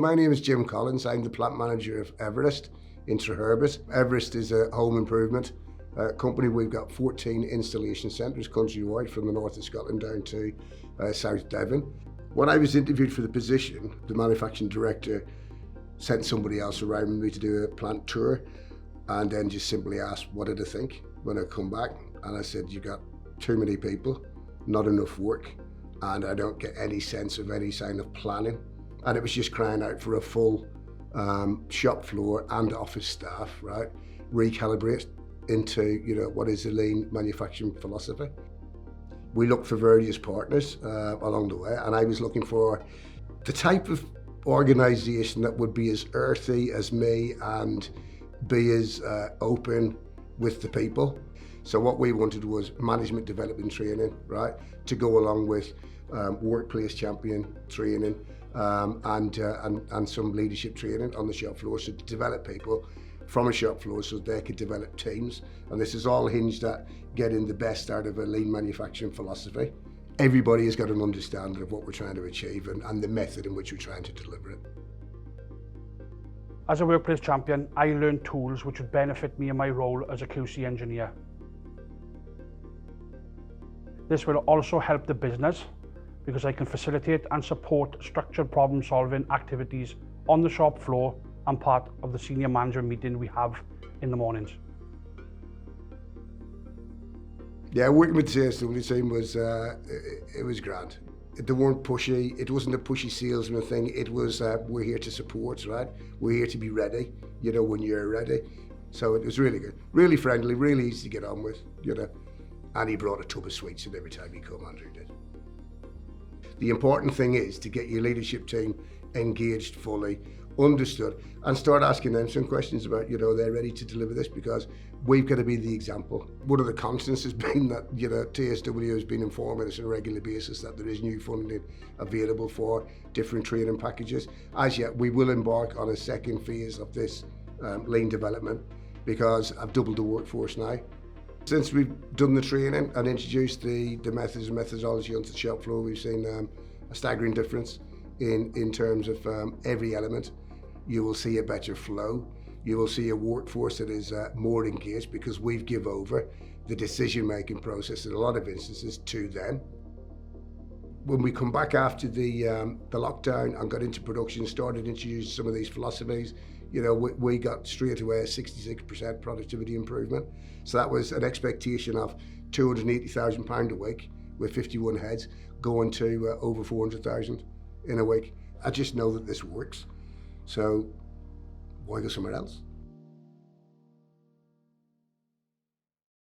My name is Jim Collins. I'm the plant manager of Everest in Straightaway. Everest is a home improvement company. We've got 14 installation centres countrywide from the north of Scotland down to South Devon. When I was interviewed for the position, the manufacturing director sent somebody else around with me to do a plant tour and then just simply asked, what did I think when I come back? And I said, you got too many people, not enough work, and I don't get any sense of any sign of planning. And it was just crying out for a full shop floor and office staff, right? Recalibrate into, what is the lean manufacturing philosophy. We looked for various partners along the way, and I was looking for the type of organisation that would be as earthy as me and be as open with the people. So what we wanted was management development training, right? To go along with workplace champion training, and some leadership training on the shop floor, so to develop people from a shop floor so they could develop teams. And this is all hinged at getting the best out of a lean manufacturing philosophy. Everybody has got an understanding of what we're trying to achieve and the method in which we're trying to deliver it. As a workplace champion, I learned tools which would benefit me in my role as a QC engineer. This will also help the business because I can facilitate and support structured problem solving activities on the shop floor and part of the senior manager meeting we have in the mornings. Yeah, working with the TSW team was, it was grand. They weren't pushy, it wasn't a pushy salesman thing, it was, we're here to support, right? We're here to be ready, when you're ready. So it was really good, really friendly, really easy to get on with, And he brought a tub of sweets in every time he come, Andrew did. The important thing is to get your leadership team engaged fully, understood, and start asking them some questions about, they're ready to deliver this, because we've got to be the example. One of the constants has been that, TSW has been informing us on a regular basis that there is new funding available for different training packages. As yet, we will embark on a second phase of this lean development, because I've doubled the workforce now. Since we've done the training and introduced the methods and methodology onto the shop floor, we've seen a staggering difference in terms of every element. You will see a better flow. You will see a workforce that is more engaged, because we've give over the decision-making process in a lot of instances to them. When we come back after the lockdown and got into production, started introducing some of these philosophies, we got straight away a 66% productivity improvement. So that was an expectation of £280,000 a week with 51 heads going to over 400,000 in a week. I just know that this works. So why go somewhere else?